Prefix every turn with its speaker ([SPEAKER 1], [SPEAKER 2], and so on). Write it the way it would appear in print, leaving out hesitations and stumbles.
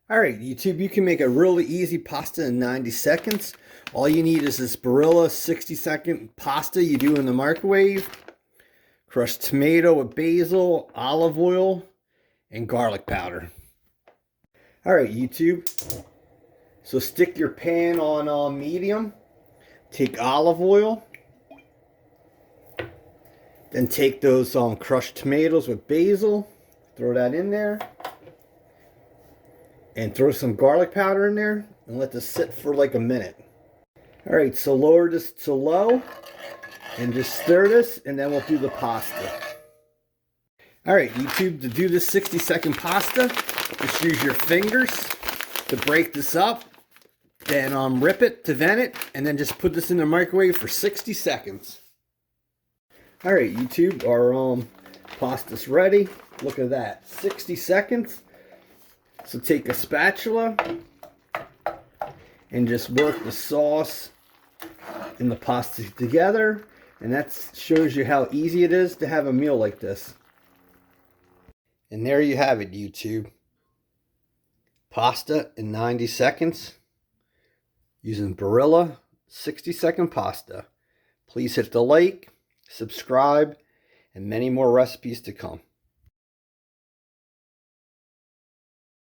[SPEAKER 1] All right, YouTube, you can make a really easy pasta in 90 seconds. All you need is this Barilla 60-second pasta you do in the microwave, crushed tomato with basil, olive oil, and garlic powder. All right, YouTube, so stick your pan on medium, take olive oil, then take those crushed tomatoes with basil, throw that in there, and throw some garlic powder in there and let this sit for like a minute. All right, so lower this to low and just stir this, and then we'll do the pasta. All right, YouTube, to do this 60-second pasta, just use your fingers to break this up, then rip it to vent it, and then just put this in the microwave for 60 seconds. All right, YouTube, our pasta's ready. Look at that, 60 seconds. So take a spatula and just work the sauce and the pasta together. And that shows you how easy it is to have a meal like this. And there you have it, YouTube. Pasta in 90 seconds using Barilla 60-second pasta. Please hit the like, subscribe, and many more recipes to come.